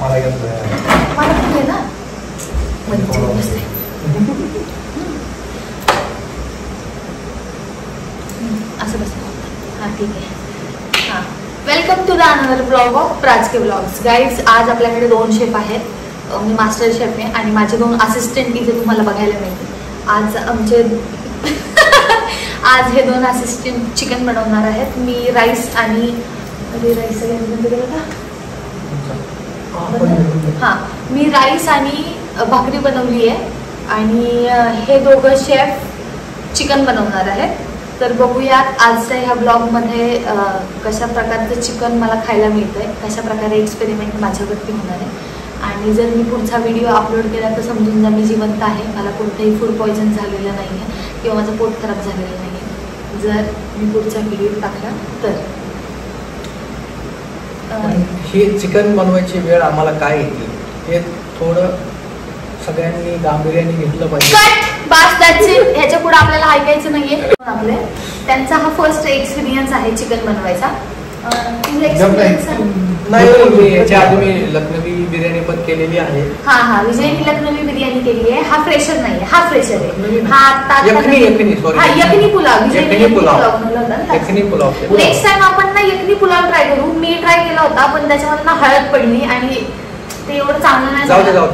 मला घेतलं मला पण घे ना असं बस हां ठीक आहे. हां welcome to the another blog of Prajake blogs. Guys आज आपल्याकडे 2 शेफ आहेत. मी मास्टर शेफ आहे आणि माझे 2 असिस्टंट इथे तुम्हाला बघायला मिळतील. आज आमचे आज हे 2 असिस्टंट चिकन बनवणार आहेत. मी राईस आणि राईस हां मी राईस आणि भाकरी बनवली आहे आणि हे दोघं शेफ चिकन बनवणार आहेत. तर बघूयात आजच्या ह्या ब्लॉगमध्ये कशा प्रकारचं चिकन मला खायला मिळतंय, कशा प्रकारे एक्सपेरिमेंट माझ्यावरती होणार आहे. आणि जर मी पुढचा व्हिडिओ अपलोड केला तर समजून जा मी जिवंत आहे, मला कोणतंही फूड पॉयझन झालेलं नाही आहे किंवा माझं पोट खराब झालेलं नाही आहे जर मी पुढचा व्हिडिओ टाकला तर. हे चिकन बनवायची वेळ आम्हाला काय येते हे थोडं सगळ्यांनी गांभीर्याने घेतलं पाहिजे. बस दॅट्स इट. ह्याच्या पुढे आपल्याला ऐकायचं नाहीये. आपले त्यांचा हा फर्स्ट एक्सपिरियन्स आहे चिकन बनवायचा. नाही याच्या आधी मी लखनवी बिर्याणी पण केलेली आहे. हा विजयनी लखनवी बिर्याणी केली आहे. हा फ्रेशर नाहीये, हा फ्रेशर आहे. हा आता यखनी पुलाव. यखनी पुलाव नेक्स्ट टाइम आपण ना यखनी पुलाव ट्राय करू. मी ट्राय केला होता पण त्याच्यामध्ये ना हळद पडली आणि ते एवढं चांगलं नाही झालं.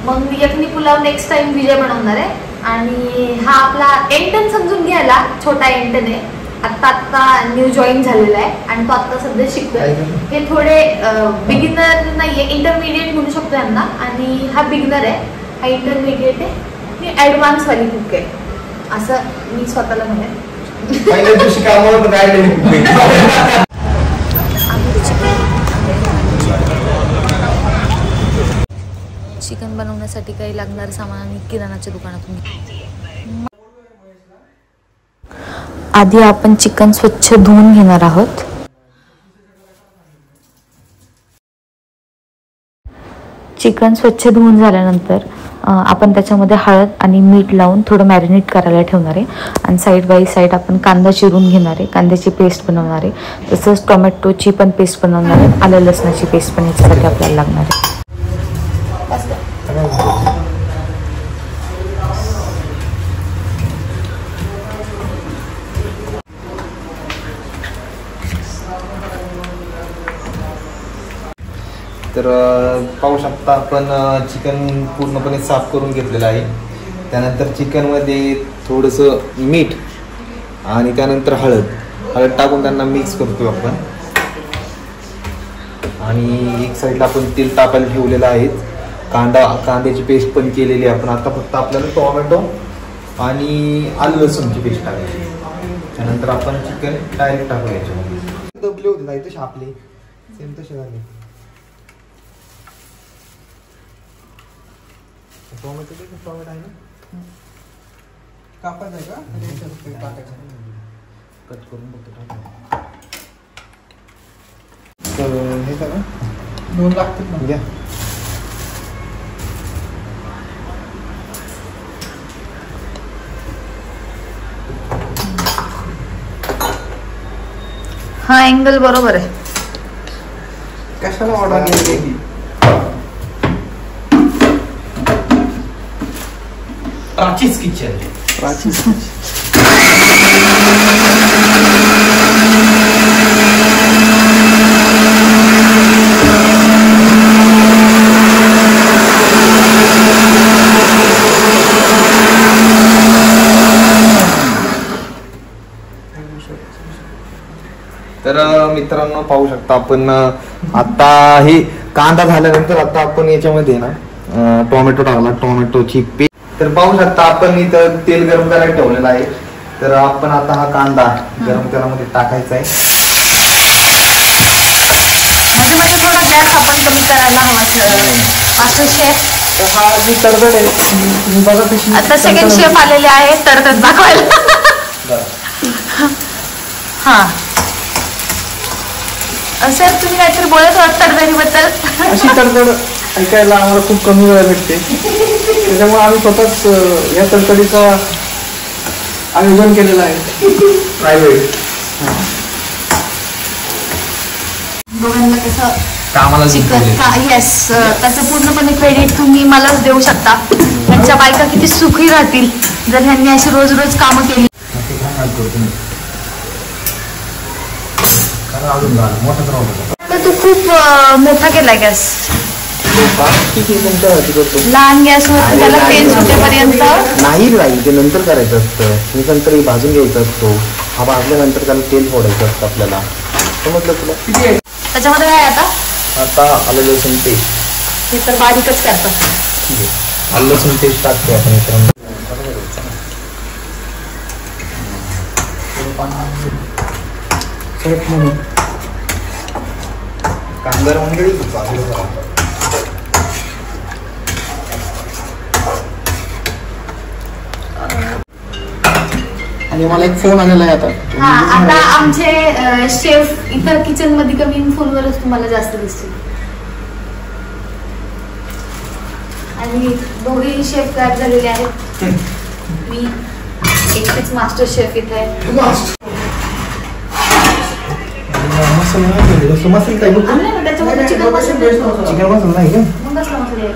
मग यखनी पुलाव नेक्स्ट टाइम विजय बनवणार आहे. आणि हा आपला एंटन समजून घ्यायला छोटा एंटन आहे. आत्ता न्यू जॉईन झालेला आहे आणि तो आत्ता सध्या शिकतोय. हे थोडे बिगिनर नाहीये, इंटरमिडिएट म्हणू शकतो यांना. आणि हा बिगिनर आहे, हा इंटरमिडिएट आहे, ही ऍडव्हान्स वाली कुक आहे असं मी स्वतःला म्हणेन. चिकन बनवण्यासाठी काही लागणारं सामान आम्ही किराणाच्या दुकानातून घेतलं. आधी आपण चिकन स्वच्छ धुवून घेणार आहोत. चिकन स्वच्छ धुवून झाल्यानंतर आपण त्याच्यामध्ये हळद आणि मीठ लावून थोडं मॅरिनेट करायला ठेवणार आहे. आणि साईड बाय साईड आपण कांदा चिरून घेणार आहे, कांद्याची पेस्ट बनवणार आहे. तसंच टोमॅटोची पण पेस्ट बनवणार आहे. आलं लसणाची पेस्ट पण याच्यासाठी आपल्याला लागणार आहे. तर पाहू शकता आपण चिकन पूर्णपणे साफ करून घेतलेलं आहे. त्यानंतर चिकनमध्ये थोडंसं मीठ आणि त्यानंतर हळद टाकून त्यांना मिक्स करतो आपण. आणि एक साईडला आपण तेल तापायला ठेवलेलं आहे. कांद्याची पेस्ट पण केलेली आहे आपण. आता फक्त आपल्याला टोमॅटो आणि आलं लसूणची पेस्ट टाकायची. त्यानंतर आपण चिकन डायरेक्ट टाकू याच्यामध्ये. दबले होते नाही तसे आपले सेम तसे झाले. टोमॅटो आहे ना कापायचं आहे का टाकायचं कट करून बघतो. हे करा 2 लागतील ना घ्या. हा अँगल बरोबर आहे. कशाला ऑर्डर केली? प्राचीच किचन. तर मित्रांनो पाहू शकता आपण आता हे कांदा झाल्यानंतर आता आपण याच्यामध्ये ना टोमॅटो टाकला, टोमॅटोची पेस्ट. तर पाहू शकता आपण इथं तेल गरम करायला ठेवलेलं आहे. तर आपण आता हा कांदा गरम तेलामध्ये टाकायचा आहे. म्हणजे थोडा गॅस आपण कमी करायला हवा मास्टर शेफ. हा जी तडतड आहे तुम्ही बघा कशी. आता सेकंड शेफ आलेले आहे तडतड दाखवायला. हा सर तुम्ही काहीतरी बोलत आहात तडतडीबद्दल. अशी तडतड ऐकायला आम्हाला खूप कमी वेळा भेटते, त्याच्यामुळे आम्ही स्वतःच या तडतडीचा आयोजन केलेलं आहे प्रायव्हेट. दोघांना कसं कामाला चिकन येस, त्याचं पूर्णपणे क्रेडिट तुम्ही मलाच देऊ शकता. ह्यांच्या बायका किती सुखी राहतील जर ह्यांनी अशी रोज रोज कामं केली. तर तू खूप मोठा केलाय गॅस. लहान गॅसवर त्याला तेल सुटेपर्यंत नाही राहील, ते नंतर करायचं असतं. हे नंतर भाजून घ्यायचं असतो. हा भाजल्यानंतर त्याला तेल फोडायचं असतं आपल्याला. समजलं तुला? त्याच्यामध्ये काय आता आलं लसूण पेस्ट. हे तर बारीकच करतात. ठीक आहे, आलं लसूण पेस्ट टाकतो आपण इकडे. कांदा मंडळी आणि मला एक फोन आलेला आहे आता. हा, आता आमचे शेफ इतर किचन मध्ये कमी फोनवरच तुम्हाला जास्त दिसतील. आणि दोघेही शेफ गायब झालेले आहेत. मी एकटीच मास्टर शेफ इथे आहे. त्याच्यामध्ये चिकन मसाला, चिकन मसाला नाही का? मग कसला मसाला आहे?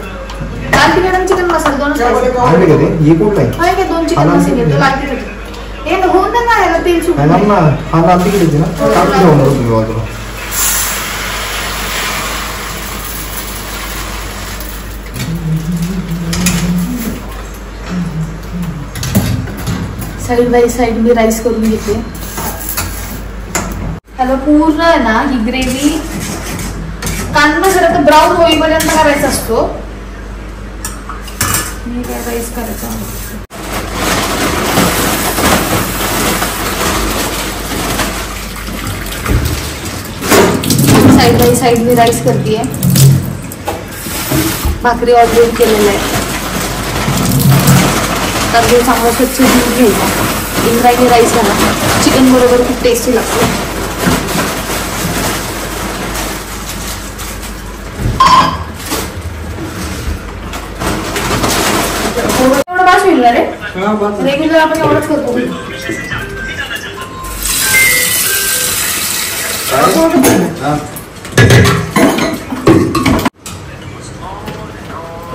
लाल तिखट आणि चिकन मसाला दोनच हे कुठला आहे? आहे. दोन चिकन मसाले आहेत. लाल तिखट हे होऊन ना याला तेल सुटून. हा लाल तिखट ना टाकून ठेवणार तुम्ही बाजूला. Side by side me rice करून घेते. त्याला पूर्ण आहे ना ही ग्रेव्ही कांदा जरा तर ब्राऊन होईपर्यंत करायचा असतो. मी काय राईस करायचा side by side me rice करतेय. भाकरी ऑर्डर केलेलं आहे. तर हे चांगलं स्वच्छ धुवून घ्यायचं. इंद्रायणी राईस झाला चिकन बरोबर खूप टेस्टी लागतो. एवढं बास होईल ना रे? रेग्युलर आपण एवढंच करतो.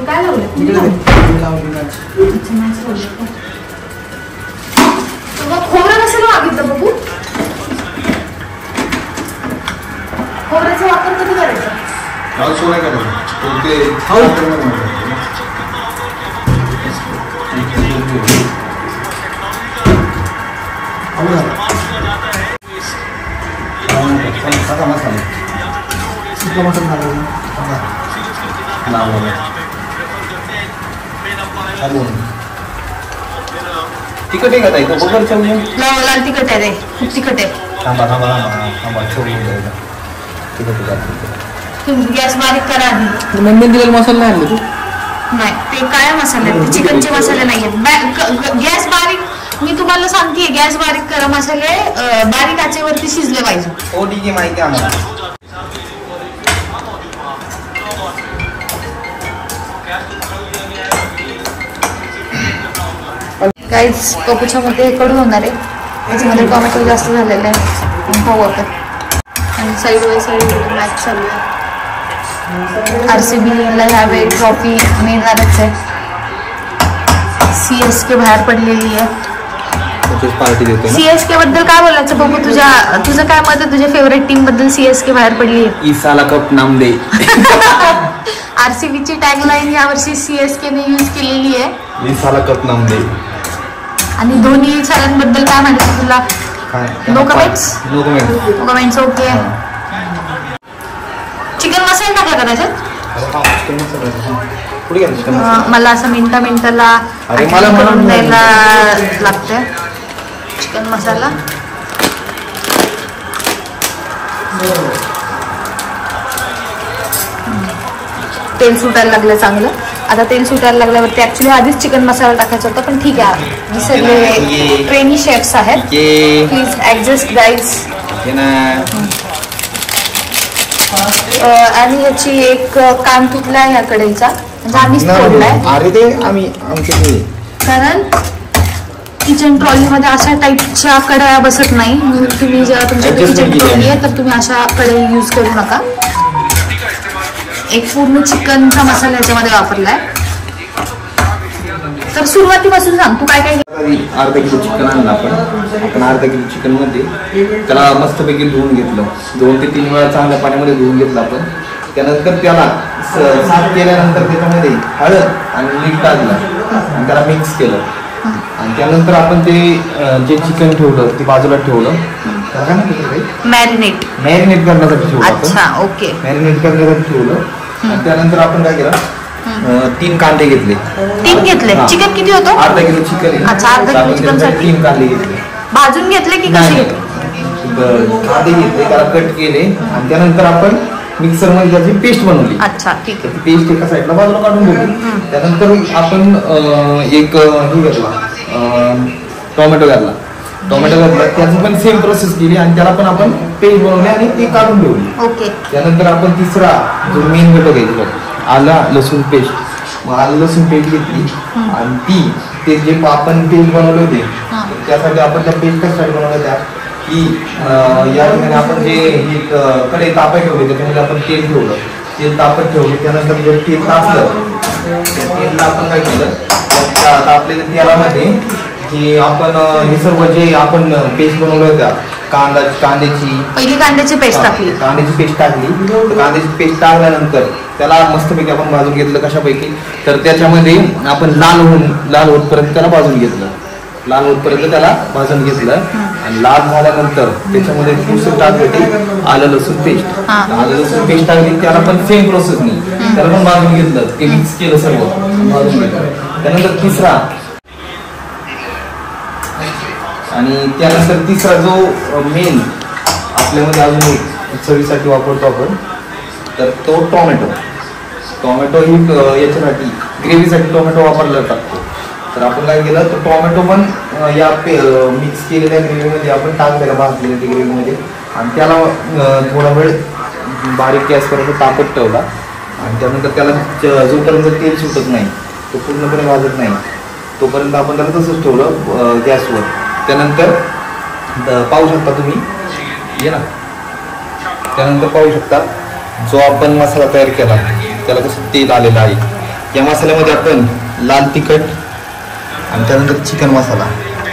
काय लावलं? खोबरं नसेल मागितलं बघू. खोबऱ्याचा वापर कधी करायचा? तिखट आहे का ताई? बगर चवली लाल तिखट आहे रे, खूप तिखट आहे. थांबा थांबा थांबा थांबा चवली तुम्ही गॅस बारीक करा आधी. मम्मी दिलेला मसाला नाही आणला तू? नाही, ते काय मसाले आहेत, चिकनचे मसाले नाही आहेत. गॅस बारीक मी तुम्हाला सांगतेय, गॅस बारीक करा. मसाले बारीक आचेवरती शिजले पाहिजे. हो ठीक आहे, माहिती आहे आम्हाला. गाईज कपूच्यामध्ये कडू होणार आहे. त्याच्यामध्ये टोमॅटो जास्त झालेलं आहे. खाऊ आपण. आणि साईड बाय साईड मॅच चालू आहे. RCBला ह्यावेळी ट्रॉफी मिळणारच आहे. CSK बाहेर पडलेली आहे. CSK बद्दल काय बोलायचं बघू? तुझं काय मत आहे? तुझ्या फेवरेट टीम बद्दल CSK बाहेर पडली आहे. इसाला कप नाम दे. RCBची टॅगलाईन यावर्षी CSK ने यूज केलेली आहे. इसाला कप नाम दे. आणि दोन्ही सरांबद्दल काय माहिती तुला? No comments. No comments. Okay. Chicken masala टाकला का त्याच्यात? मला असं मिनिटाला करून द्यायला लागतंय चिकन मसाला. तेल सुटायला लागलं चांगलं. आता तेल सुटायला लागल्यावरती ऍक्च्युली आधीच चिकन मसाला टाकायचा होता, पण ठीक आहे. मी सगळे ट्रेनी शेफ्स आहेत. Please adjust guys. आणि ह्याची एक कान तुटला आहे या कढईचा, म्हणजे आम्हीच तोडलाय. अरे ते आम्ही आमचे कारण किचन ट्रॉलीमध्ये अशा टाईपच्या कढया बसत नाही. तुम्ही जेव्हा तुमच्या किचन ट्रॉली आहे तर तुम्ही अशा कढई यूज करू नका. एक पूर्ण चिकनचा मसाला याच्यामध्ये वापरलाय. तर सुरुवातीपासून सांग तू काय काय. अर्धा किलो चिकन आणलं आपण अर्धा किलो चिकन मध्ये त्याला मस्तपैकी धुवून घेतलं. 2 ते 3 वेळा चांगल्या पाण्यामध्ये धुवून घेतलं आपण. त्यानंतर त्याला साफ केल्यानंतर त्याच्यामध्ये हळद आणि मीठ टाकलं आणि त्याला मिक्स केलं. आणि त्यानंतर आपण ते जे चिकन ठेवलं ते बाजूला ठेवलं. मॅरिनेट करण्यासाठी ठेवलं आपण. अच्छा ओके. मॅरिनेट करण्यासाठी ठेवलं. आणि त्यानंतर आपण काय केलं 3 कांदे घेतले. 3 घेतले. चिकन किती होतं. अर्धा किलो चिकन. अच्छा अर्धा किलो चिकन साठी 3 कांदे घेतले. भाजून घेतले की कसे घेतले. कांदे घेतले त्याला कट केले आणि त्यानंतर आपण मिक्सर मध्ये त्याची पेस्ट बनवली. अच्छा ठीक आहे. पेस्ट एका साईडला बाजूला काढून घेतली. त्यानंतर आपण एक हे घेतला टोमॅटो घेतला त्याची पण सेम प्रोसेस केली आणि त्याला पण आपण पेस्ट बनवली आणि ती काढून ठेवली. ओके. त्यानंतर आपण तिसरा जो मेन घटक आहे आला लसूण पेस्ट. मग आलं लसूण पेस्ट घेतली आणि ते जे आपण पेस्ट बनवले होते त्यासाठी आपण त्या पेस्ट कशासाठी बनवल्या त्या की या ठिकाणी आपण जे कडे तापत ठेवले त्याच्यामध्ये आपण तेल ठेवलं. तेल तापत ठेवले. त्यानंतर जे तेल तापलं त्या तेलला आपण काय केलं तापलेल्या तेलामध्ये की आपण हे सर्व जे आपण पेस्ट बनवलं होत्या कांद्याची पेस्ट टाकली. कांद्याची पेस्ट टाकल्यानंतर त्याला मस्तपैकी आपण भाजून घेतलं. कशापैकी तर त्याच्यामध्ये आपण लाल होतपर्यंत त्याला भाजून घेतलं. आणि लाल झाल्यानंतर त्याच्यामध्ये दुसरं टाकलं आलं लसूण पेस्ट टाकली. त्याला पण सेम प्रोसेस नाही त्याला पण भाजून घेतलं. ते मिक्स केलं सर्व भाजून घेतलं. त्यानंतर तिसरा जो मेन आपल्यामध्ये अजून एक चवीसाठी वापरतो आपण तर तो टोमॅटो ही याच्यासाठी ग्रेव्हीसाठी टोमॅटो वापरला टाकतो. तर आपण काय केलं तर टोमॅटो पण या मिक्स केलेल्या ग्रेव्हीमध्ये आपण टाकलेला भाजलेल्या त्या ग्रेव्हीमध्ये आणि त्याला थोडा वेळ बारीक गॅसपर्यंत तापत ठेवला. आणि त्यानंतर त्याला जोपर्यंत तेल सुटत नाही तो पूर्णपणे भाजत नाही तोपर्यंत आपण त्याला तसंच ठेवलं गॅसवर. त्यानंतर पाहू शकता तुम्ही त्यानंतर पाहू शकता जो आपण मसाला तयार केला त्याला कसं तेल आलेलं आहे. या मसाल्यामध्ये आपण लाल तिखट आणि त्यानंतर चिकन मसाला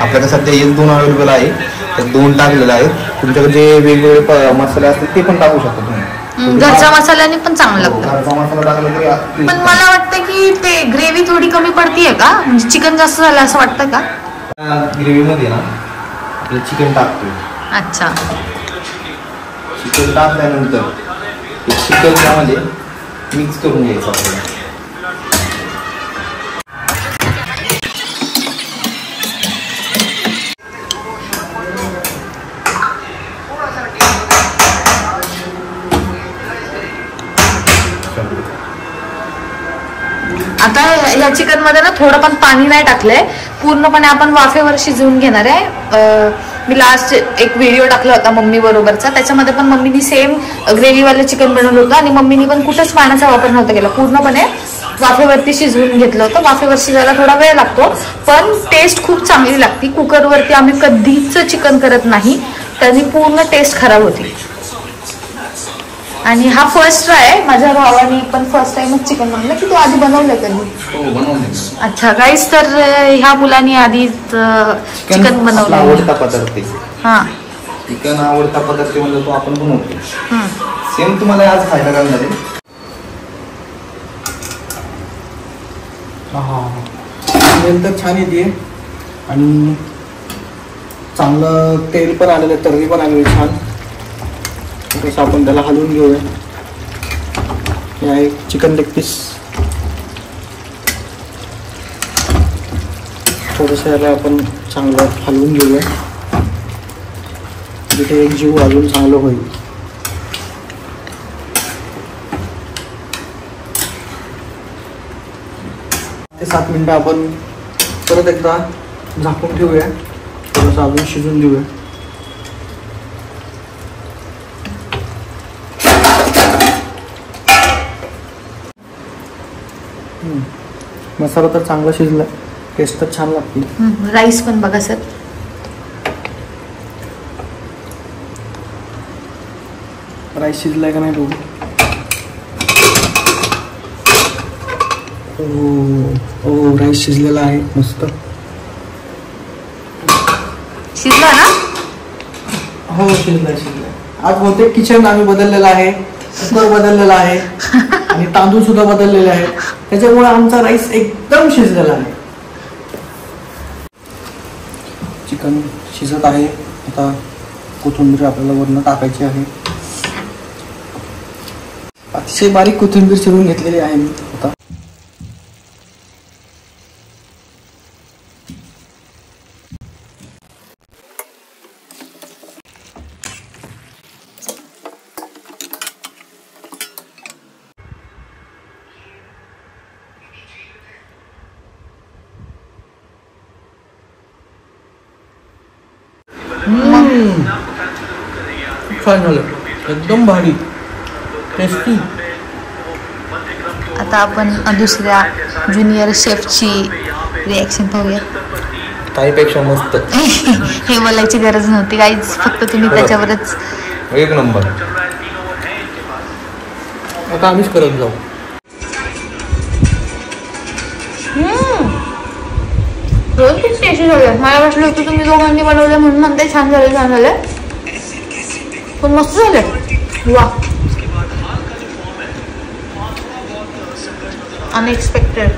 आपल्याकडे सध्या 1-2 अवेलेबल आहे तर 2 टाकलेले आहेत. तुमच्याकडे जे वेगवेगळे मसाले असतील ते पण टाकू शकता तुम्ही. घरच्या मसाल्याने पण चांगलं लागतं. घरचा मसाला टाकला तरी पण मला वाटतं की ते ग्रेव्ही थोडी कमी पडतीये का म्हणजे चिकन जास्त झालं असं वाटतं का. ग्रेव्ही मध्ये ना आपलं चिकन टाकतो. अच्छा. चिकन टाकल्यानंतर चिकन त्यामध्ये मिक्स करून घ्यायचं आपल्याला. आता या चिकन मध्ये ना थोडं पण पाणी नाही टाकलंय. पूर्णपणे आपण वाफेवर शिजवून घेणार आहे. मी लास्ट एक व्हिडिओ टाकला होता मम्मी बरोबरचा त्याच्यामध्ये पण मम्मीनी सेम ग्रेव्हीवालं चिकन बनवलं होतं आणि मम्मीनी पण कुठंच पाण्याचा वापर नव्हता केला. पूर्णपणे वाफेवरती शिजवून घेतलं होतं. वाफेवर शिजायला थोडा वेळ लागतो पण टेस्ट खूप चांगली लागते. कुकरवरती आम्ही कधीच चिकन करत नाही त्याने पूर्ण टेस्ट खराब होती. आणि हा फर्स्ट ट्राय आहे. माझ्या भावाने पण फर्स्ट टाइमच चिकन बनवलं की तू आधी बनवलंय कधी. अच्छा गाईस तर ह्या मुलांनी आधी चिकन बनवलं. आवडता पदार्थ हा चिकन आवडता पदार्थ म्हणजे तो आपण बनवतो. सेम तुम्हाला आज खायला घालणार आहे. स्मेल तर छान येते आणि चांगलं तेल पण आलेलं तर्री पण आलेली छान. कसं आपण त्याला हलवून घेऊया. हे आहे चिकन लेग पीस. थोडंसं याला आपण चांगलं हलवून घेऊया जिथे एक जीव अजून चांगलं होईल. ते 7 मिनिटं आपण परत एकदा झाकून ठेवूया. थोडंसं अजून शिजून देऊया. मसाला तर चांगला शिजला. टेस्ट तर छान लागते. राईस पण बघा सर. राईस शिजलाय का नाही बघू. ओ राईस शिजलेला आहे मस्त. शिजला ना? हो शिजलाय. आज बहुतेक किचन आम्ही बदललेलं आहे, कुकर बदललेला आहे आणि तांदूळ सुद्धा बदललेले आहेत, त्याच्यामुळे आमचा राईस एकदम शिजलेला आहे. चिकन शिजत आहे. आता कोथिंबीर आपल्याला वरून टाकायची आहे. अतिशय बारीक कोथिंबीर चिरून घेतलेली आहे मी आता. छान झालं, एकदम भारी, टेस्टी. आता आपण दुसऱ्या ज्युनियर शेफची रिॲक्शन पाहूया. काहीपेक्षा मस्त. हे बोलायची गरज नव्हती काहीच, फक्त तुम्ही त्याच्यावरच. एक नंबर. आता आम्हीच करत जाऊ. खूप टेस्टी झालं. मला वाटलं होतं तुम्ही दोघांनी बनवलं म्हणून म्हणते छान झालं, पण मस्त झालं. वा, अनएक्सपेक्टेड.